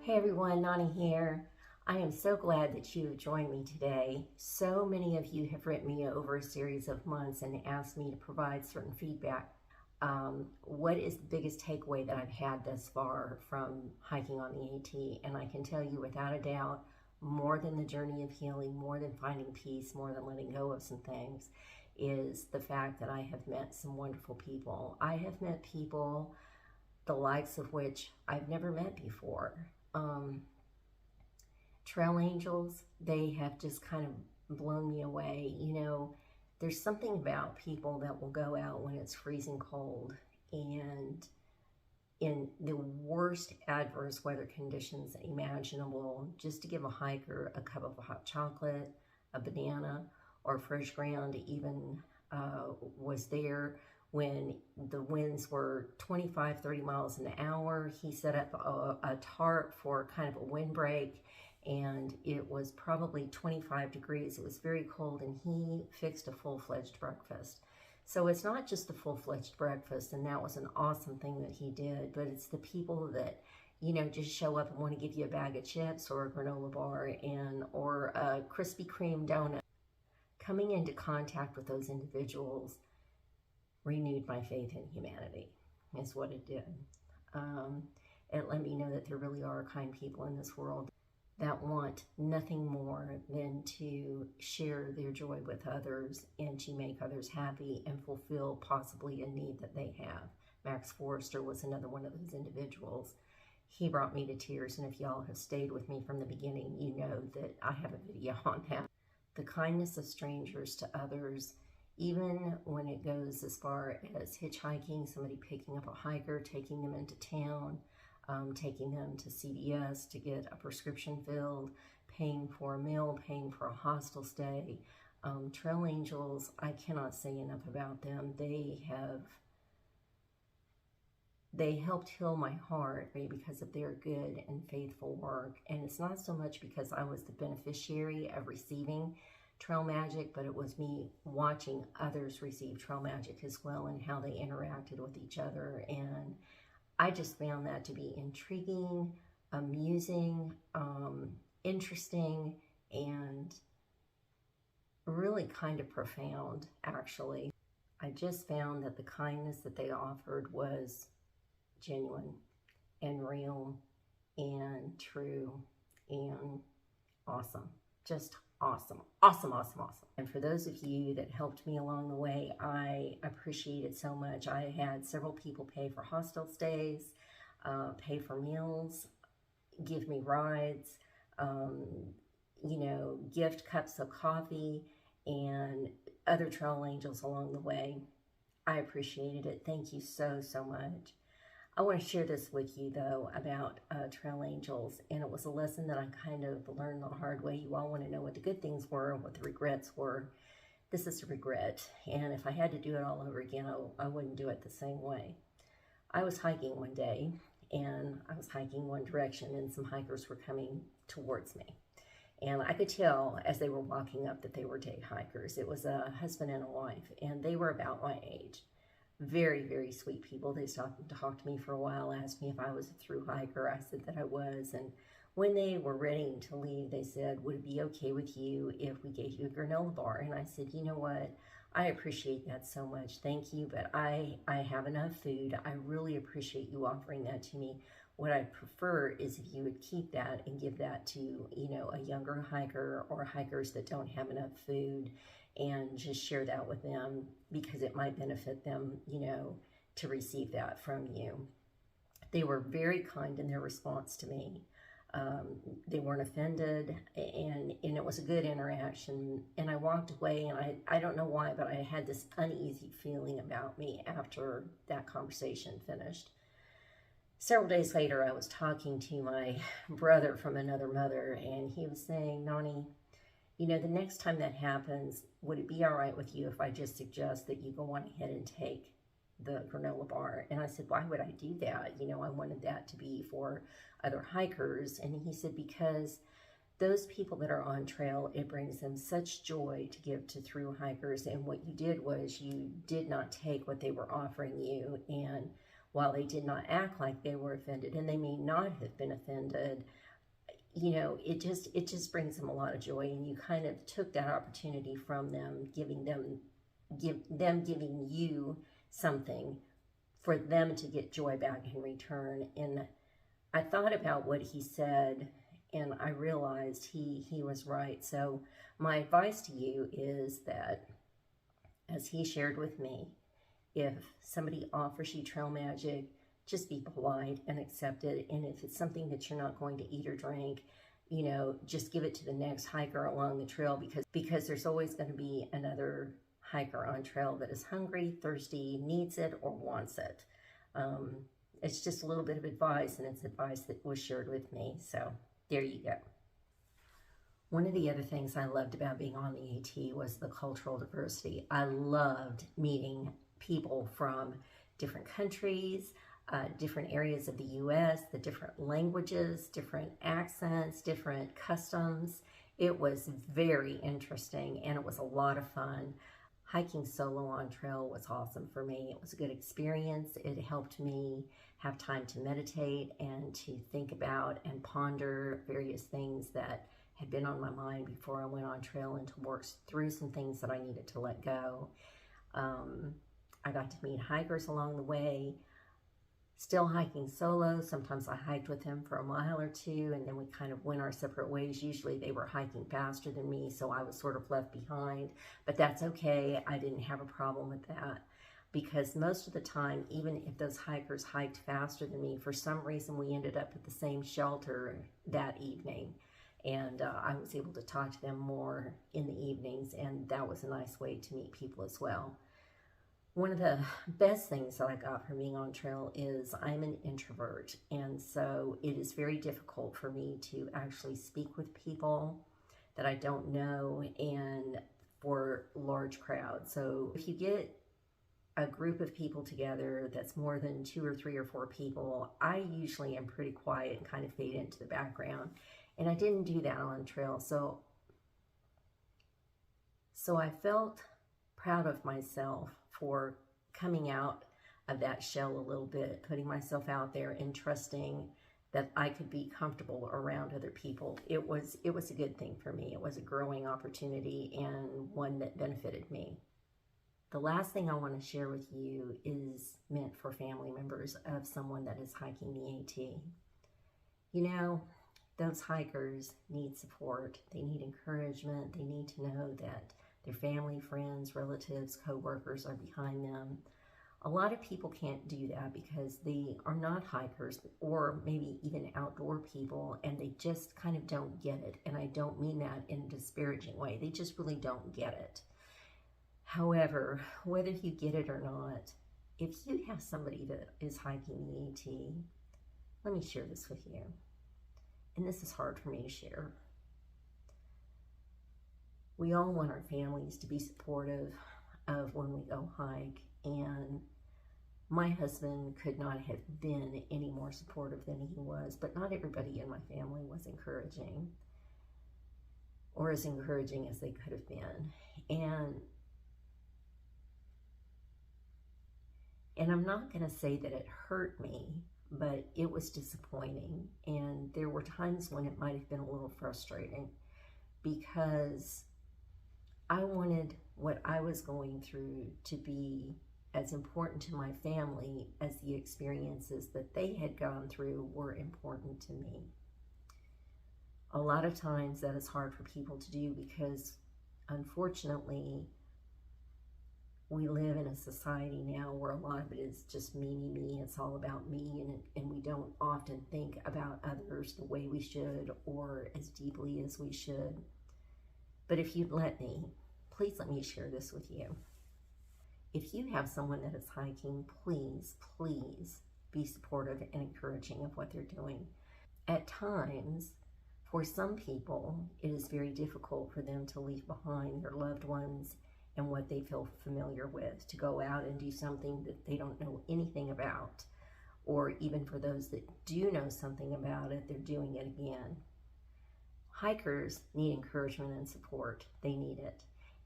Hey everyone, Nonnie here. I am so glad that you have joined me today. So many of you have written me over a series of months and asked me to provide certain feedback. What is the biggest takeaway that I've had thus far from hiking on the AT? And I can tell you without a doubt, more than the journey of healing, more than finding peace, more than letting go of some things, is the fact that I have met some wonderful people. I have met people the likes of which I've never met before. Trail angels, they have just kind of blown me away. You know, there's something about people that will go out when it's freezing cold and in the worst adverse weather conditions imaginable, just to give a hiker a cup of hot chocolate, a banana, or fresh ground. Even was there when the winds were 25, 30 miles an hour. He set up a tarp for kind of a windbreak, and it was probably 25 degrees. It was very cold, and he fixed a full-fledged breakfast. So it's not just a full-fledged breakfast, and that was an awesome thing that he did, but it's the people that, you know, just show up and want to give you a bag of chips or a granola bar or a Krispy Kreme donut. Coming into contact with those individuals renewed my faith in humanity, is what it did. It let me know that there really are kind people in this world that want nothing more than to share their joy with others and to make others happy and fulfill possibly a need that they have. Max Forrester was another one of those individuals. He brought me to tears, and if y'all have stayed with me from the beginning, you know that I have a video on that. The kindness of strangers to others, even when it goes as far as hitchhiking, somebody picking up a hiker, taking them into town, taking them to CVS to get a prescription filled, paying for a meal, paying for a hostel stay. Trail angels, I cannot say enough about them. They helped heal my heart because of their good and faithful work. And it's not so much because I was the beneficiary of receiving trail magic, but it was me watching others receive trail magic as well and how they interacted with each other. And I just found that to be intriguing, amusing, interesting, and really kind of profound, actually. I just found that the kindness that they offered was genuine and real and true and awesome. Just awesome, awesome, awesome, awesome. And for those of you that helped me along the way, I appreciate it so much. I had several people pay for hostel stays, pay for meals, give me rides, you know, gift cups of coffee, and other trail angels along the way. I appreciated it. Thank you so, so much. I want to share this with you, though, about trail angels, and it was a lesson that I kind of learned the hard way. You all want to know what the good things were and what the regrets were. This is a regret, and if I had to do it all over again, I wouldn't do it the same way. I was hiking one day, and I was hiking one direction, and some hikers were coming towards me. And I could tell as they were walking up that they were day hikers. It was a husband and a wife, and they were about my age. Very, very sweet people. They stopped to talk to me for a while, asked me if I was a thru-hiker. I said that I was, and when they were ready to leave, they said, would it be okay with you if we gave you a granola bar? And I said, you know what, I appreciate that so much, thank you, but I have enough food. I really appreciate you offering that to me. What I prefer is if you would keep that and give that to, you know, a younger hiker or hikers that don't have enough food, and just share that with them because it might benefit them, you know, to receive that from you. They were very kind in their response to me. They weren't offended, and it was a good interaction. And I walked away, and I don't know why, but I had this uneasy feeling about me after that conversation finished. Several days later, I was talking to my brother from another mother, and he was saying, Nonnie, you know, the next time that happens, would it be all right with you if I just suggest that you go on ahead and take the granola bar? And I said, why would I do that? You know, I wanted that to be for other hikers. And he said, because those people that are on trail, it brings them such joy to give to thru-hikers. And what you did was you did not take what they were offering you and while they did not act like they were offended, and they may not have been offended, you know, it just brings them a lot of joy, and you kind of took that opportunity from them, giving you something for them to get joy back in return. And I thought about what he said, and I realized he was right. So my advice to you is that, as he shared with me, if somebody offers you trail magic, just be polite and accept it. And if it's something that you're not going to eat or drink, you know, just give it to the next hiker along the trail, because there's always going to be another hiker on trail that is hungry, thirsty, needs it, or wants it. It's just a little bit of advice, and it's advice that was shared with me. So there you go. One of the other things I loved about being on the AT was the cultural diversity. I loved meeting people from different countries, different areas of the U.S., the different languages, different accents, different customs. It was very interesting, and it was a lot of fun. Hiking solo on trail was awesome for me. It was a good experience. It helped me have time to meditate and to think about and ponder various things that had been on my mind before I went on trail, and to work through some things that I needed to let go. I got to meet hikers along the way, still hiking solo. Sometimes I hiked with them for a mile or two, and then we kind of went our separate ways. Usually they were hiking faster than me, so I was sort of left behind, but that's okay. I didn't have a problem with that, because most of the time, even if those hikers hiked faster than me, for some reason we ended up at the same shelter that evening, and I was able to talk to them more in the evenings, and that was a nice way to meet people as well. One of the best things that I got from being on trail is I'm an introvert, and so it is very difficult for me to actually speak with people that I don't know and for large crowds. So if you get a group of people together that's more than 2 or 3 or 4 people, I usually am pretty quiet and kind of fade into the background, and I didn't do that on trail. So I felt proud of myself for coming out of that shell a little bit, putting myself out there and trusting that I could be comfortable around other people. It was a good thing for me. It was a growing opportunity, and one that benefited me. The last thing I want to share with you is meant for family members of someone that is hiking the AT. You know, those hikers need support. They need encouragement. They need to know that their family, friends, relatives, co-workers are behind them. A lot of people can't do that because they are not hikers, or maybe even outdoor people, and they just kind of don't get it. And I don't mean that in a disparaging way. They just really don't get it. However, whether you get it or not, if you have somebody that is hiking the AT, let me share this with you. And this is hard for me to share. We all want our families to be supportive of when we go hike, and my husband could not have been any more supportive than he was, but not everybody in my family was encouraging, or as encouraging as they could have been. And I'm not going to say that it hurt me, but it was disappointing, and there were times when it might have been a little frustrating, because I wanted what I was going through to be as important to my family as the experiences that they had gone through were important to me. A lot of times that is hard for people to do, because unfortunately we live in a society now where a lot of it is just me, it's all about me, and we don't often think about others the way we should, or as deeply as we should. But if you'd let me, please let me share this with you. If you have someone that is hiking, please, please be supportive and encouraging of what they're doing. At times, for some people, it is very difficult for them to leave behind their loved ones and what they feel familiar with, to go out and do something that they don't know anything about. Or even for those that do know something about it, they're doing it again. Hikers need encouragement and support. They need it.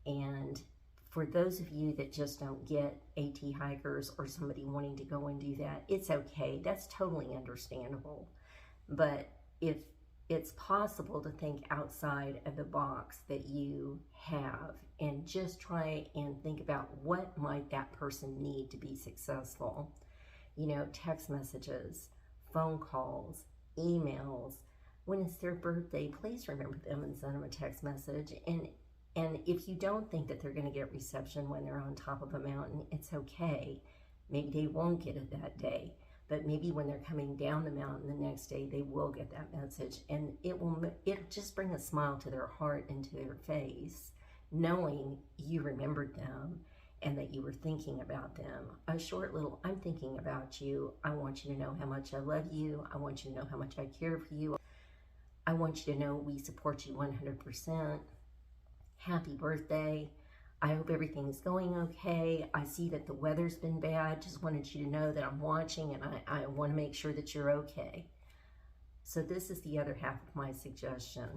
And For those of you that just don't get AT hikers or somebody wanting to go and do that, it's okay. That's totally understandable. But if it's possible to think outside of the box that you have and just try and think about what might that person need to be successful. You know, text messages, phone calls, emails. When it's their birthday, please remember them and send them a text message. And if you don't think that they're going to get reception when they're on top of a mountain, it's okay. Maybe they won't get it that day. But maybe when they're coming down the mountain the next day, they will get that message. And it'll just bring a smile to their heart and to their face, knowing you remembered them and that you were thinking about them. A short little, I'm thinking about you. I want you to know how much I love you. I want you to know how much I care for you. I want you to know we support you 100%. Happy birthday. I hope everything's going okay. I see that the weather's been bad. Just wanted you to know that I'm watching and I want to make sure that you're okay. So this is the other half of my suggestion.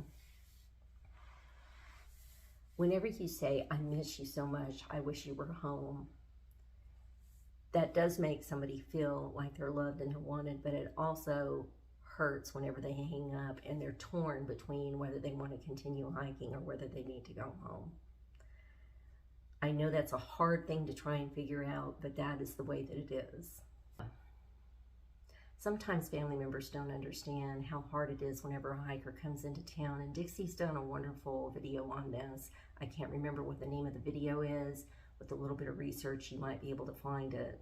Whenever you say, I miss you so much, I wish you were home, that does make somebody feel like they're loved and they're wanted, but it also hurts whenever they hang up and they're torn between whether they want to continue hiking or whether they need to go home. I know that's a hard thing to try and figure out, but that is the way that it is. Sometimes family members don't understand how hard it is whenever a hiker comes into town, and Dixie's done a wonderful video on this. I can't remember what the name of the video is. With a little bit of research, you might be able to find it.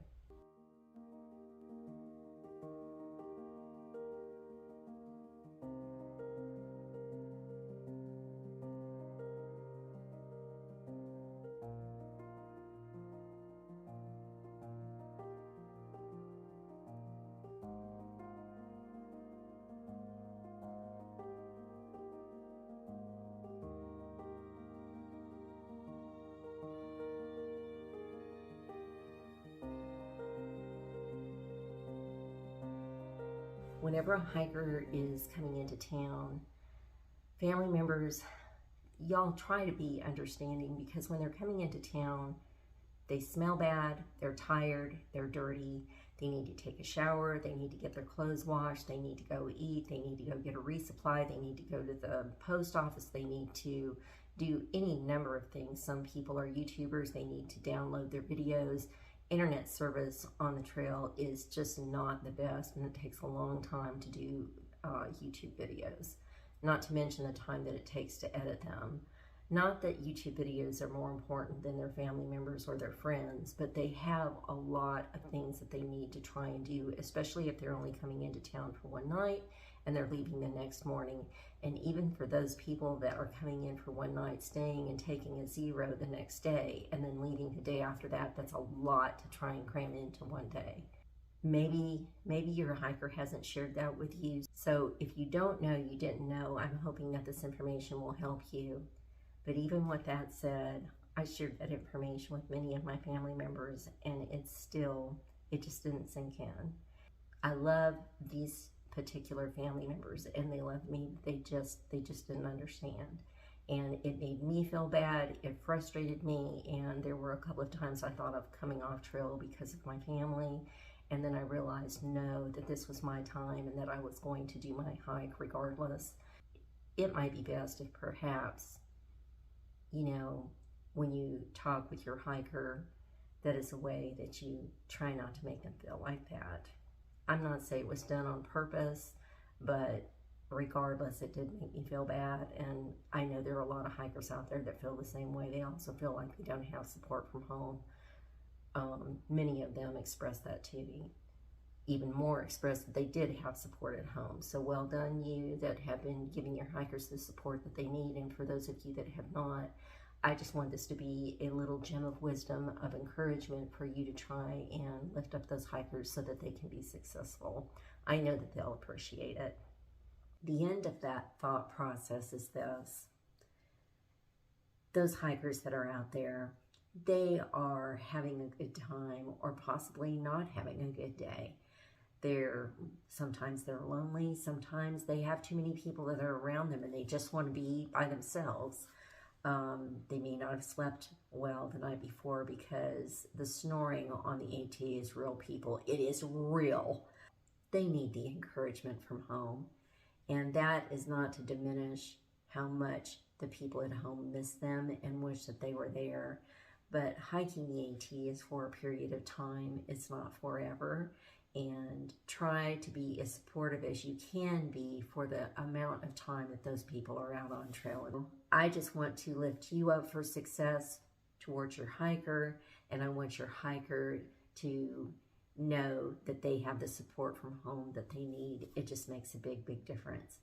Whenever a hiker is coming into town, family members, y'all try to be understanding, because when they're coming into town, they smell bad, they're tired, they're dirty, they need to take a shower, they need to get their clothes washed, they need to go eat, they need to go get a resupply, they need to go to the post office, they need to do any number of things. Some people are YouTubers, they need to download their videos. Internet service on the trail is just not the best, and it takes a long time to do YouTube videos, not to mention the time that it takes to edit them. Not that YouTube videos are more important than their family members or their friends, but they have a lot of things that they need to try and do, especially if they're only coming into town for one night and they're leaving the next morning. And even for those people that are coming in for one night, staying and taking a zero the next day, and then leaving the day after that, that's a lot to try and cram into one day. Maybe your hiker hasn't shared that with you. So if you don't know, you didn't know. I'm hoping that this information will help you. But even with that said, I shared that information with many of my family members, and it just didn't sink in. I love these particular family members, and they love me. They just didn't understand, and it made me feel bad. It frustrated me, and there were a couple of times I thought of coming off trail because of my family, and then I realized no, that this was my time and that I was going to do my hike regardless. It might be best if perhaps, you know, when you talk with your hiker, that is a way that you try not to make them feel like that. I'm not saying it was done on purpose, but regardless, it did make me feel bad. And I know there are a lot of hikers out there that feel the same way. They also feel like they don't have support from home. Many of them expressed that to me. Even more expressed that they did have support at home. So well done, you that have been giving your hikers the support that they need. And for those of you that have not, I just want this to be a little gem of wisdom, of encouragement for you to try and lift up those hikers so that they can be successful. I know that they'll appreciate it. The end of that thought process is this. Those hikers that are out there, they are having a good time or possibly not having a good day. Sometimes they're lonely, sometimes they have too many people that are around them and they just want to be by themselves. They may not have slept well the night before because the snoring on the AT is real, people. It is real. They need the encouragement from home. And that is not to diminish how much the people at home miss them and wish that they were there. But hiking the AT is for a period of time. It's not forever. And try to be as supportive as you can be for the amount of time that those people are out on trail. I just want to lift you up for success towards your hiker, and I want your hiker to know that they have the support from home that they need. It just makes a big, big difference.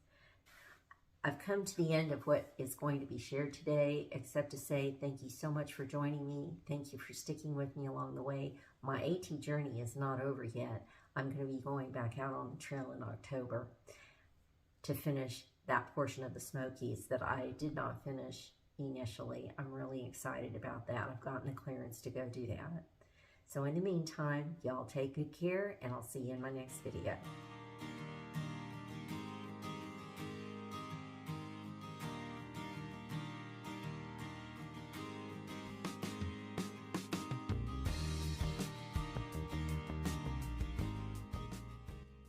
I've come to the end of what is going to be shared today, except to say thank you so much for joining me. Thank you for sticking with me along the way. My AT journey is not over yet. I'm going to be going back out on the trail in October to finish that portion of the Smokies that I did not finish initially. I'm really excited about that. I've gotten the clearance to go do that. So in the meantime, y'all take good care, and I'll see you in my next video.